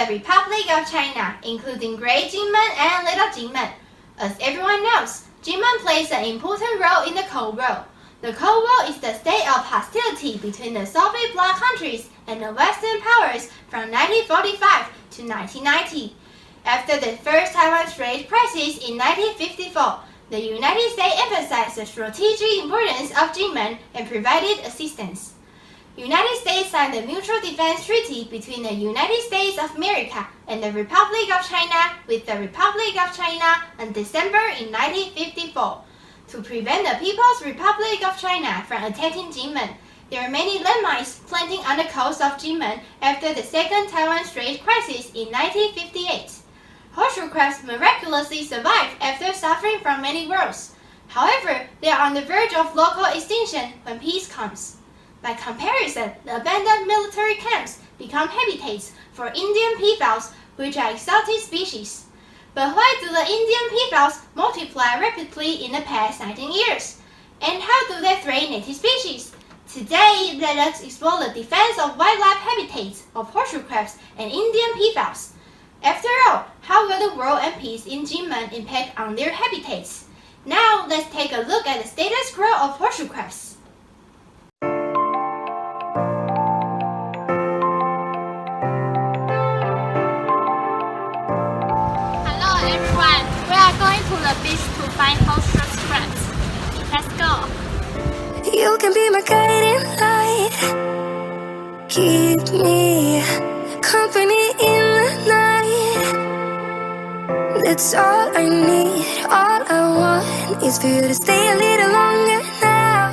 the Republic of China, including Great Jinmen and Little Jinmen. As everyone knows, Jinmen plays an important role in the Cold War. The Cold War is the state of hostility between the Soviet bloc countries and the Western powers from 1945 to 1990. After the First Taiwan Strait crisis in 1954, the United States emphasized the strategic importance of Jinmen and provided assistance. United States signed the Mutual Defense Treaty between the United States of America and the Republic of China with the Republic of China in December in 1954. To prevent the People's Republic of China from attacking Jinmen, there are many landmines planted on the coast of Jinmen after the Second Taiwan Strait crisis in 1958. Horseshoe crabs miraculously survived after suffering from many wars. However, they are on the verge of local extinction when peace comes. By comparison, the abandoned military camps become habitats for Indian peafowls, which are exotic species. But why do the Indian peafowls multiply rapidly in the past 19 years? And how do they threaten native species? Today, let us explore the defense of wildlife habitats of horseshoe crabs and Indian peafowls. After all, how will the world and peace in Jinmen impact on their habitats? Now, let's take a look at the status quo of horseshoe crabs. We are going to the beach to find horseshoe crabs. Let's go. You can be my guiding light. Keep me company in the night. That's all I need. All I want is for you to stay a little longer now.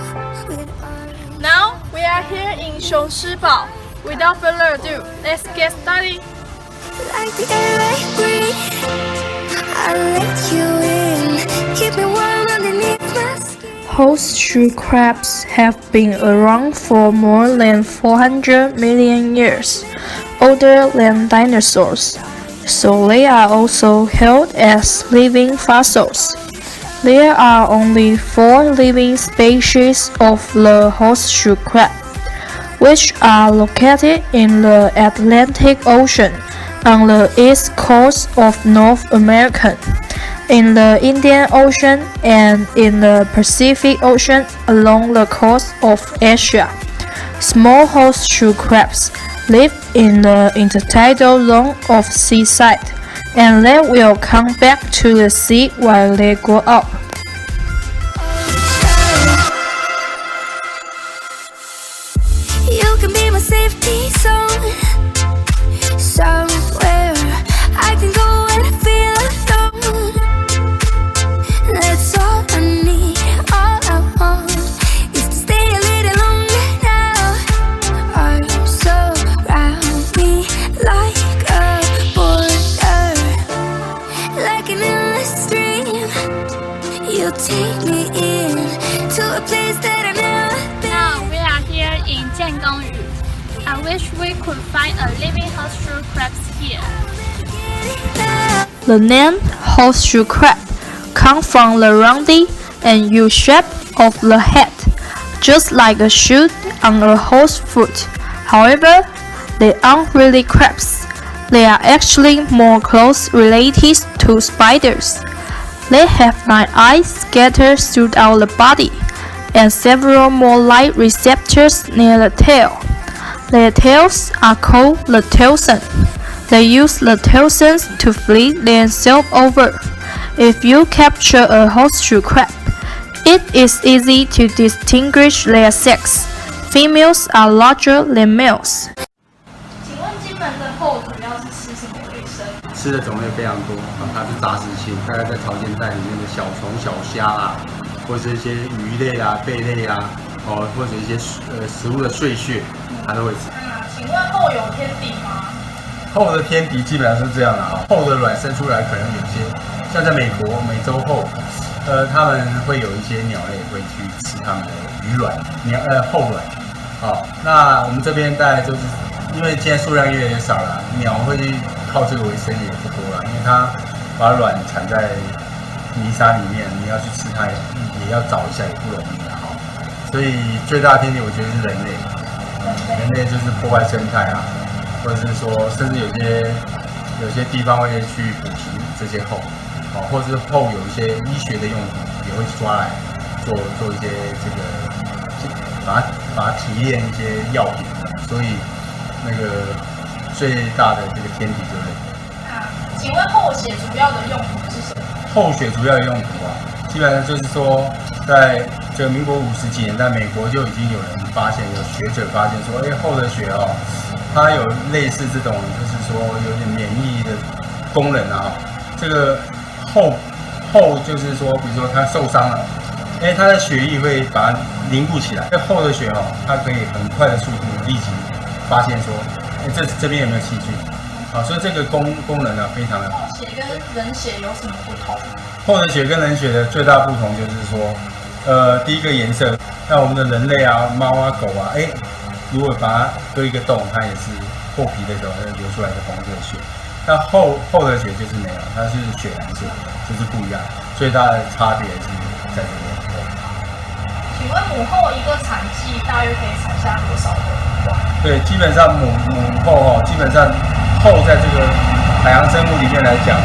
Now we are here in 雄狮堡. Without further ado, let's get started. Like the air I breathe, I let you in. Keep me warm underneath my skin. Horseshoe crabs have been around for more than 400 million years, older than dinosaurs, so they are also held as living fossils. There are only 4 living species of the horseshoe crab, which are located in the Atlantic Ocean on the east coast of North America, in the Indian Ocean, and in the Pacific Ocean along the coast of Asia. Small horseshoe crabs live in the intertidal zone of seaside, and they will come back to the sea while they grow up. You can be my safety zone. Somewhere I can go when I feel alone. That's all I need. All I want is to stay a little longer now. Arms surround me like a border, like an endless stream. You'll take me in to a place that I've never been. Now we are here in 建功屿. I wish we could find a living horseshoe crabs here. The name horseshoe crab comes from the rounded and U shape of the head, just like a shoe on a horse foot. However, they aren't really crabs. They are actually more close related to spiders. They have 9 eyes scattered throughout the body, and several more light receptors near the tail. Their tails are called the tailsons. They use the tailsons to flip themselves over. If you capture a horseshoe crab, it is easy to distinguish their sex. Females are larger than males. 请问金门的后主要是吃什么为生？吃的种类非常多啊，它是杂食性，大概在潮间带里面的小虫、小虾啊，或者是一些鱼类啊、贝类啊，或者一些食物的碎屑，它都会吃。请问后有天敌吗？后的天敌基本上是这样的啊，后的卵生出来可能有些，像在美国美洲后，他们会有一些鸟类会去吃它们的鱼卵、后卵。好，那我们这边大概就是因为现在数量越来越少了，鸟会去靠这个为生也不多了，因为它把卵产在泥沙里面，你要去吃它也要找一下也不容易的哈。所以最大的天敌我觉得是人类，人类就是破坏生态啊，或者是说甚至有些有些地方会去捕捉这些后，或者是后有一些医学的用途，也会抓来做一些这个，把它提炼一些药品，所以那个最大的这个天敌就是人。请问后血主要的用途是什么？后血主要的用途基本上就是说，在这个民国50几年代，美国就已经有人发现，有学者发现说，后的血它有类似这种，就是说有点免疫的功能这个后就是说，比如说他受伤了，他的血液会把它凝固起来。后的血它可以很快的速度立即发现说，这边有没有细菌。所以这个功能非常的好。血跟人血有什么不同？后的血跟人血的最大不同就是说，第一个颜色，像我们的人类猫狗如果把它割一个洞，它也是破皮的时候流出来的红色血。那后的血就是没有，它是血蓝色，就是不一样。最大的差别是在这边。请问母后一个产季大约可以产下多少个卵？对，基本上母后基本上。后在这个海洋生物里面来讲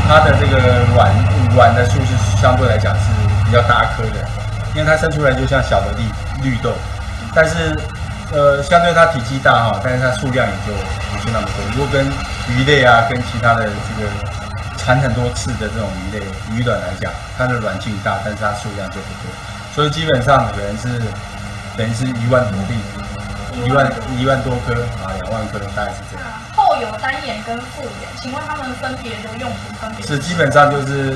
它的这个卵的数是相对来讲是比较大颗的，因为它生出来就像小的绿豆，但是相对它体积大但是它数量也就不是那么多。如果跟鱼类跟其他的这个产很多次的这种鱼卵来讲，它的卵径大，但是它数量就不多，所以基本上可能是等于是1万多粒，1万多颗2万颗，大概是这样。后有单眼跟复眼，请问它们分别的用途分别是基本上就是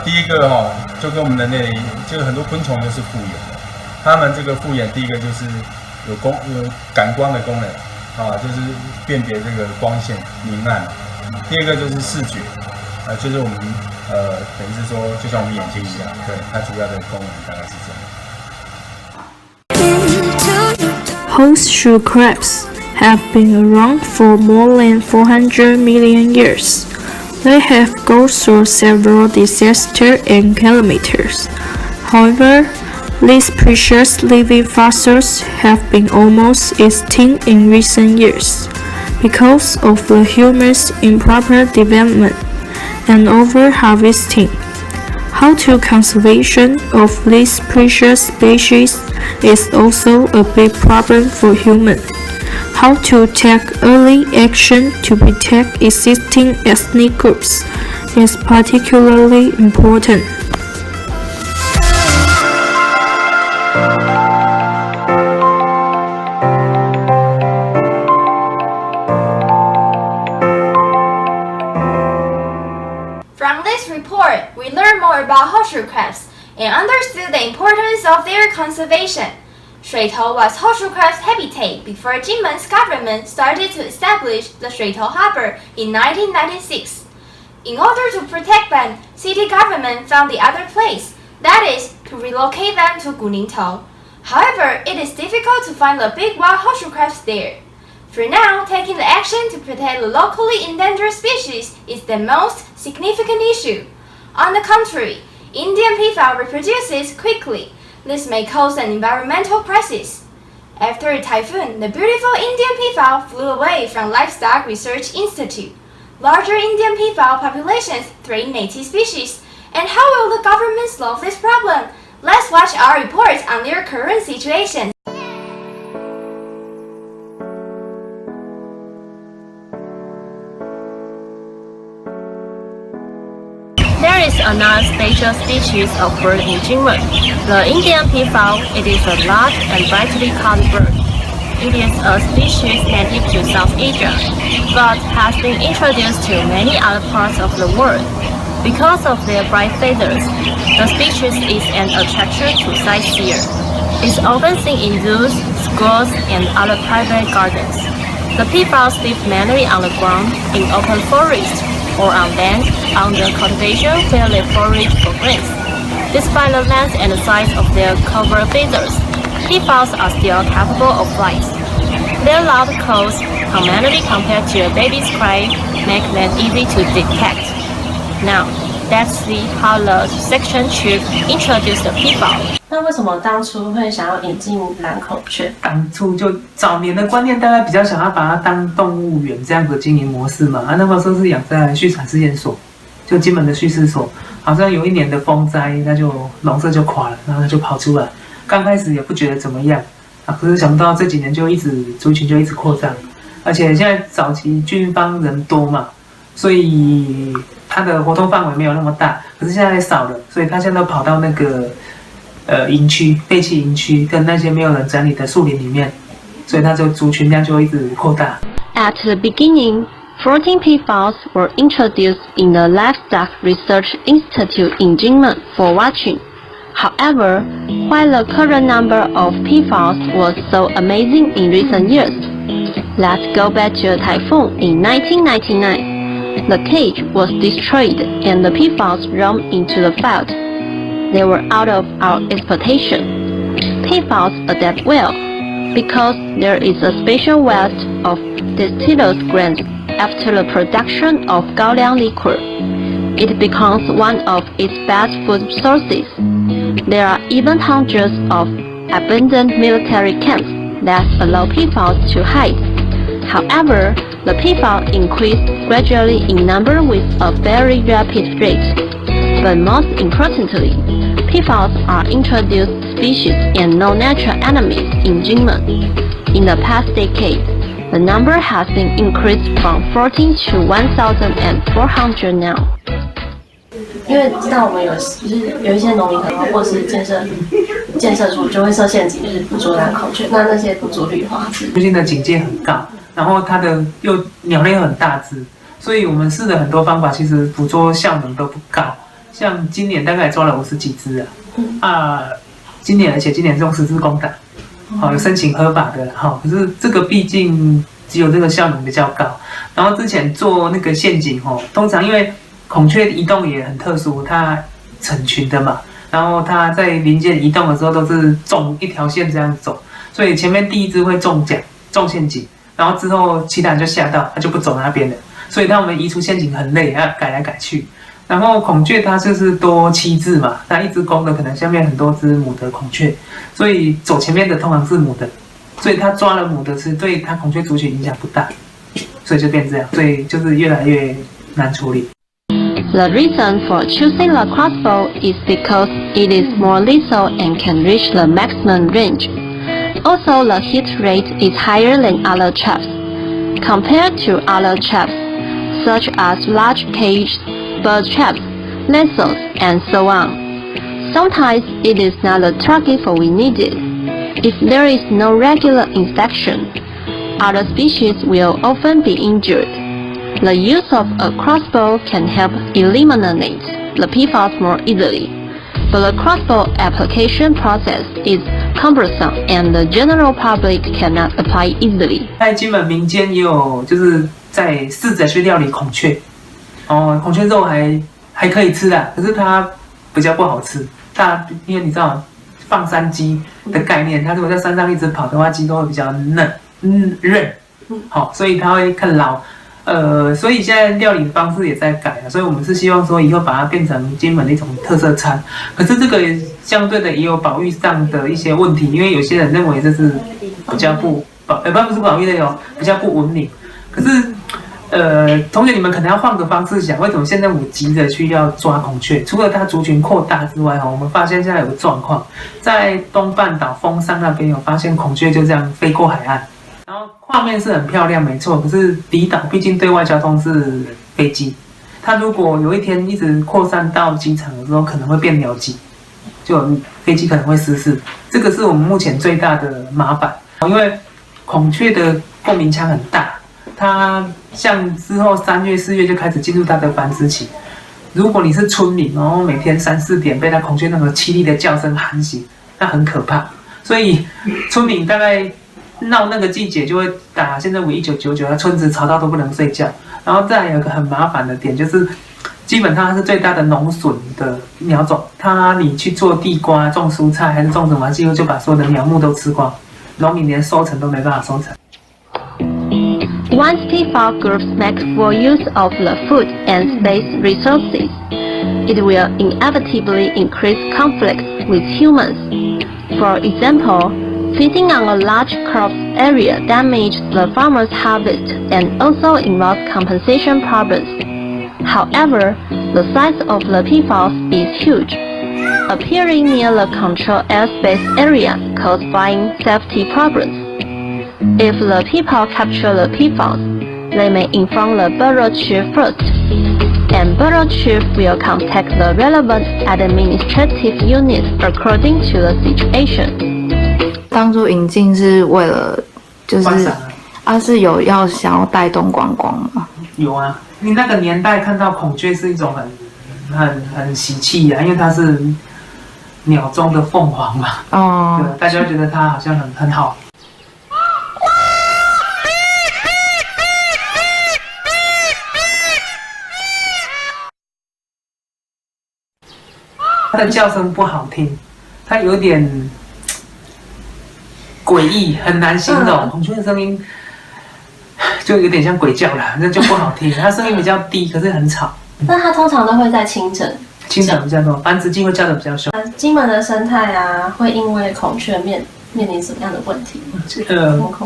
第一个就跟我们人类就是很多昆虫就是复眼的，它们这个复眼第一个就是有感光的功能就是辨别这个光线明暗。第二个就是视觉就是我们等于是说就像我们眼睛一样，对，它主要的功能大概是这样。Horseshoe crabs have been around for more than 400 million years. They have gone through several disasters and calamities. However, these precious living fossils have been almost extinct in recent years because of the humans' improper development and over-harvesting. How-to conservation of these precious species is also a big problem for humans. How to take early action to protect existing ethnic groups is particularly important. From this report, we learned more about horseshoe crabs and understood the importance of their conservation. 水头 was horseshoe crab's habitat before Jinmen's government started to establish the 水头harbor in 1996. In order to protect them, city government found the other place, that is, to relocate them to Guningtou. However, it is difficult to find the big wild horseshoe crabs there. For now, taking the action to protect the locally endangered species is the most significant issue. On the contrary, Indian peafowl reproduces quickly. This may cause an environmental crisis. After a typhoon, the beautiful Indian peafowl flew away from Livestock Research Institute. Larger Indian peafowl populations threaten native species. And how will the government solve this problem? Let's watch our report on their current situation. There is another special species of bird in Jinmen, the Indian peafowl. It is a large and brightly colored bird. It is a species native to South Asia, but has been introduced to many other parts of the world. Because of their bright feathers, the species is an attraction to sightseers. It's often seen in zoos, schools, and other private gardens. The peafowls live mainly on the ground, in open forest, or on land under cultivation where they forage for grains. Despite the length and size of their covert feathers, peafowls are still capable of flight. Their loud calls, commonly compared to a baby's cry, make them easy to detect. Now, let's see how the section chief introduced the people. 那为什么当初会想要引进蓝孔雀？当初就早年的观念，大概比较想要把它当动物园这样的经营模式嘛。那个时候是养在畜产试验所，就金门的畜试所。好像有一年的风灾，那就笼舍就垮了，然后它就跑出来。刚开始也不觉得怎么样啊，可是想不到这几年就族群就一直扩张，而且现在早期军方人多嘛，所以它的活动范围没有那么大。可是现在少了，所以它现在都跑到那个营区、废弃营区跟那些没有人整理的树林里面，所以它就族群量就会一直扩大。At the beginning, 14 peafowls were introduced in the Livestock Research Institute in Jinmen for watching. However, while the current number of peafowls was so amazing in recent years, let's go back to a typhoon in 1999. The cage was destroyed and the peafowls roamed into the field. They were out of our expectation. Peafowls adapt well because there is a special wealth of distillers grains after the production of gaoliang liquor. It becomes one of its best food sources. There are even hundreds of abandoned military camps that allow peafowls to hide. However, the peafowl increased gradually in number with a very rapid rate. But most importantly, peafowls are introduced species and no natural enemies in Jinmen. In the past decade, the number has been increased from 14 to 1,400 now. 因为知道我们就是有一些农民可能或是建设处就会设陷阱，就是捕捉蓝孔雀，那些捕捉率的话是最近的警戒很高，然后它的鸟类很大只，所以我们试了很多方法，其实捕捉效能都不高。像今年大概抓了50几只今年是用10只公打，有申请合法的可是这个毕竟只有这个效能比较高。然后之前做那个陷阱通常因为孔雀移动也很特殊，它成群的嘛，然后它在林间移动的时候都是纵一条线这样走，所以前面第一只会中陷阱，然后之后其他人就吓到，他就不走那边了，所以当我们移除陷阱很累，要改来改去。然后孔雀它就是多7只嘛，那一只公的可能下面很多只母的孔雀，所以走前面的通常是母的，所以它抓了母的吃，对它孔雀族群影响不大，所以就变这样，所以就是越来越难处理。The reason for choosing the crossbow is because it is more lethal and can reach the maximum range. Also, the hit rate is higher than other traps. Compared to other traps, such as large cages, bird traps, lassos, and so on. Sometimes it is not the target for we needed. If there is no regular inspection, other species will often be injured. The use of a crossbow can help eliminate the peafowls more easily, but the crossbow application process is cumbersome and the general public cannot apply easily. 在金门民间也有就是在试着去料理孔雀，孔雀肉还可以吃的，可是它比较不好吃。因为你知道放山鸡的概念，它如果在山上一直跑的话，鸡都会比较韧，所以它会更老。所以现在料理的方式也在改了，所以我们是希望说以后把它变成金门的一种特色餐。可是这个相对的也有保育上的一些问题，因为有些人认为这是比较不是保育类比较不文明。可是同学你们可能要换个方式想，为什么现在我急着去要抓孔雀？除了它族群扩大之外，我们发现现在有个状况，在东半岛峰上那边有发现孔雀就这样飞过海岸。然后画面是很漂亮，没错。可是离岛毕竟对外交通是飞机，它如果有一天一直扩散到机场的时候，可能会变鸟击，就飞机可能会失事。这个是我们目前最大的麻烦，因为孔雀的共鸣腔很大，它像之后3月、4月就开始进入它的繁殖期。如果你是村民，然后每天3、4点被它孔雀那个凄厉的叫声喊醒，那很可怕。所以村民大概闹那个季节就会打县政府1999，村子吵到都不能睡觉。然后再来有一个很麻烦的点，就是基本上它是最大的农损的鸟种，你去做地瓜、种蔬菜还是种什么，几乎就把所有的鸟木都吃光，农民连收成都没办法收成。Once peafowl groups make full use of the food and space resources, it will inevitably increase conflicts with humans. For example, feeding on a large crop area damages the farmer's harvest and also involves compensation problems. However, the size of the peafowls is huge, appearing near the controlled airspace area caused flying safety problems. If the people capture the peafowls, they may inform the bureau chief first, and bureau chief will contact the relevant administrative unit according to the situation. 当初引进是为了就是观赏是有要想要带动观光吗？有啊，你那个年代看到孔雀是一种很喜气啊，因为它是鸟中的凤凰嘛。哦，对，大家觉得它好像很好。它的叫声不好听，它有点诡异，很难形容。孔雀的声音就有点像鬼叫啦，那就不好听。它声音比较低，可是很吵。那它通常都会在清晨。清晨比较多，繁殖季会叫的比较凶。金门的生态啊，会因为孔雀面临什么样的问题？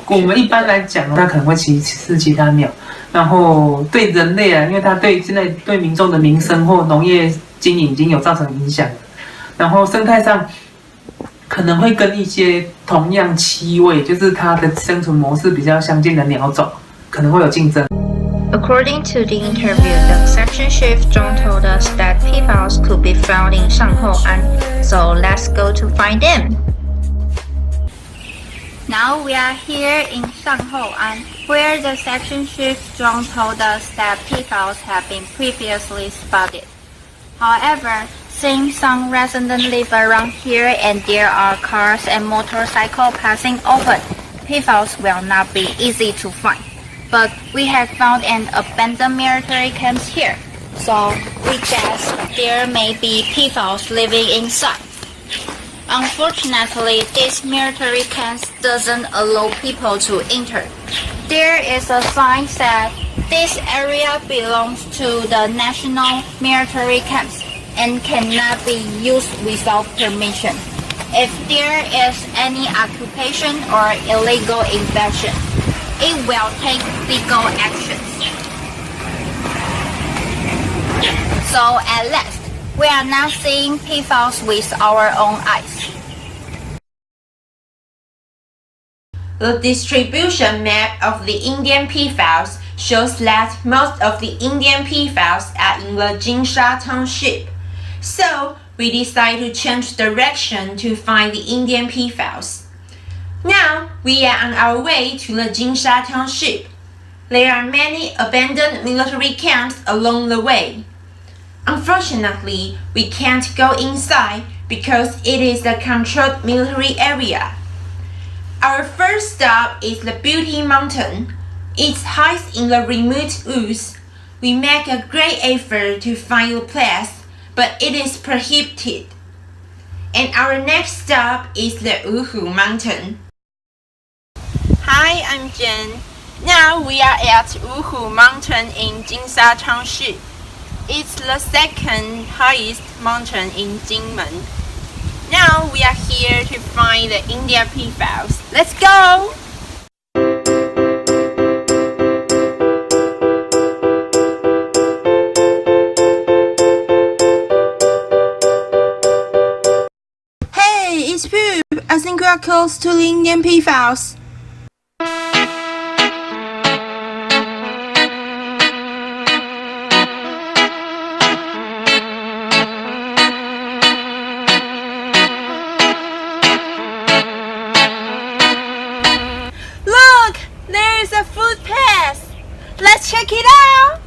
我们一般来讲，它可能会歧视其他鸟，然后对人类啊，因为它现在对民众的民生或农业经营已经有造成影响，然后生态上可能会跟一些同样栖位，就是它的生存模式比较相近的鸟种，可能会有竞争。According to the interview, the section chief Zhong told us that peafowls could be found in Shanghouan, so let's go to find them. Now we are here in Shanghouan, where the section chief Zhong told us that peafowls have been previously spotted. However, since some residents live around here and there are cars and motorcycles passing over, peafowls will not be easy to find. But we have found an abandoned military camp here, so we guess there may be peafowls living inside. Unfortunately, this military camp doesn't allow people to enter. There is a sign that this area belongs to the national military camps and cannot be used without permission. If there is any occupation or illegal invasion, it will take legal actions. So at last, we are now seeing peafowls with our own eyes. The distribution map of the Indian peafowls shows that most of the Indian peafowls are in the Jinsha township. So we decided to change direction to find the Indian peafowls. Now we are on our way to the Jinsha township. There are many abandoned military camps along the way. Unfortunately, we can't go inside because it is a controlled military area. Our first stop is the Beauty Mountain. It's hides in the remote woods. We make a great effort to find the place, but it is prohibited. And our next stop is the Wuhu Mountain. Hi, I'm Jen. Now we are at Wuhu Mountain in Jinsha Township. It's the second highest mountain in Jinmen. Now we are here to find the Indian peafowls. Let's go! Hey, it's Poop. I think we are close to the Indian peafowls. Look! There is a footpath! Let's check it out!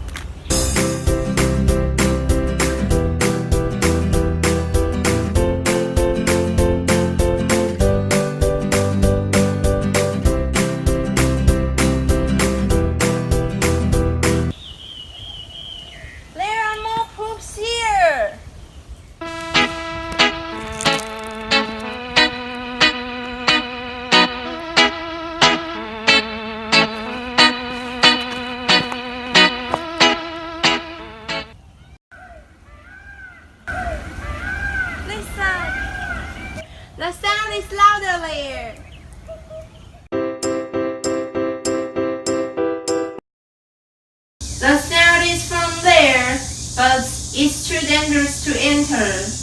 There are more poops here! The sound is louder there. The sound is from there, but it's too dangerous to enter.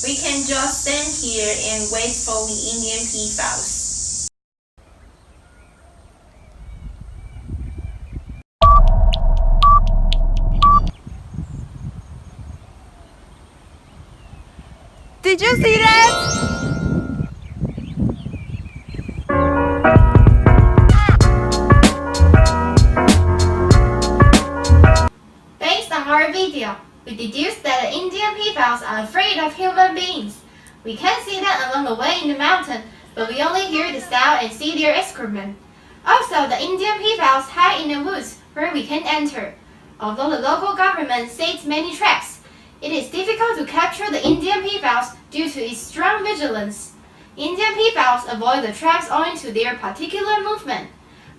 We can just stand here and wait for the Indian P-Files. Did you see that? Based on our video, we deduced that the Indian P-Files are afraid of human beings. We can see them along the way in the mountain, but we only hear the sound and see their excrement. Also, the Indian P-Files hide in the woods where we can enter. Although the local government sets many traps, it is difficult to capture the Indian P-Files due to its strong vigilance. Indian P-Files avoid the traps owing to their particular movement.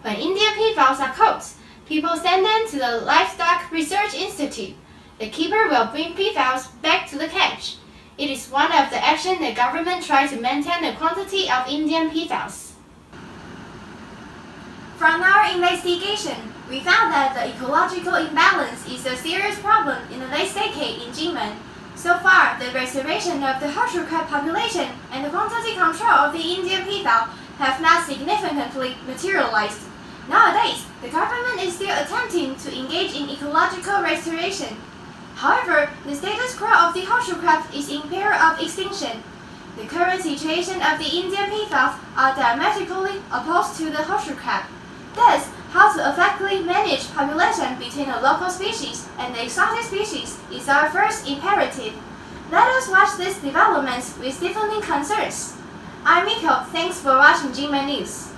When Indian P-Files are caught, people send them to the Livestock Research Institute. The keeper will bring P-Files back to the cage. It is one of the actions the government tries to maintain the quantity of Indian P-Files. From our investigation, we found that the ecological imbalance is a serious problem in the last decade in Jinmen. So far, the restoration of the horseshoe crab population and the quantity control of the Indian P-Fowl have not significantly materialized. Nowadays, the government is still attempting to engage in ecological restoration. However, the status quo of the horseshoe crab is in peril of extinction. The current situation of the Indian P-Fowls are diametrically opposed to the horseshoe crab. Thus, how to effectively manage population between the local species and the exotic species is our first imperative. Let us watch these developments with deepening concerns. I'm Miko, thanks for watching Jinmen News.